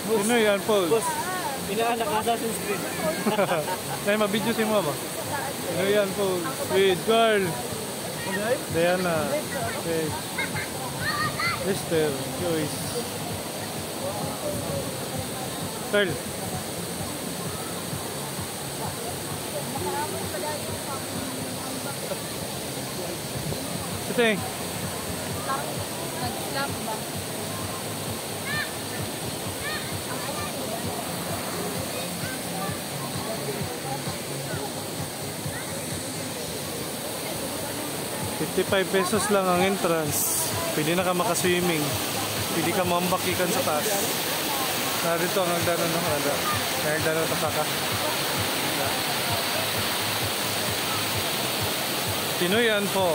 Sino yan, Paul? Boss, pinaanak Assassin's Creed. Ay, mabidyo si mama. Sino yan, Paul? With girl. Diana. Okay. Esther. Joyce. Carl. Siteng. Nag-slap ba? ₱55 lang ang entrance. Pwede na ka makaswimming. Pwede ka mambakikan sa taas. Narito ang hagdanan ng hada. Hagdanan ng takaka. Pinoy Yan po.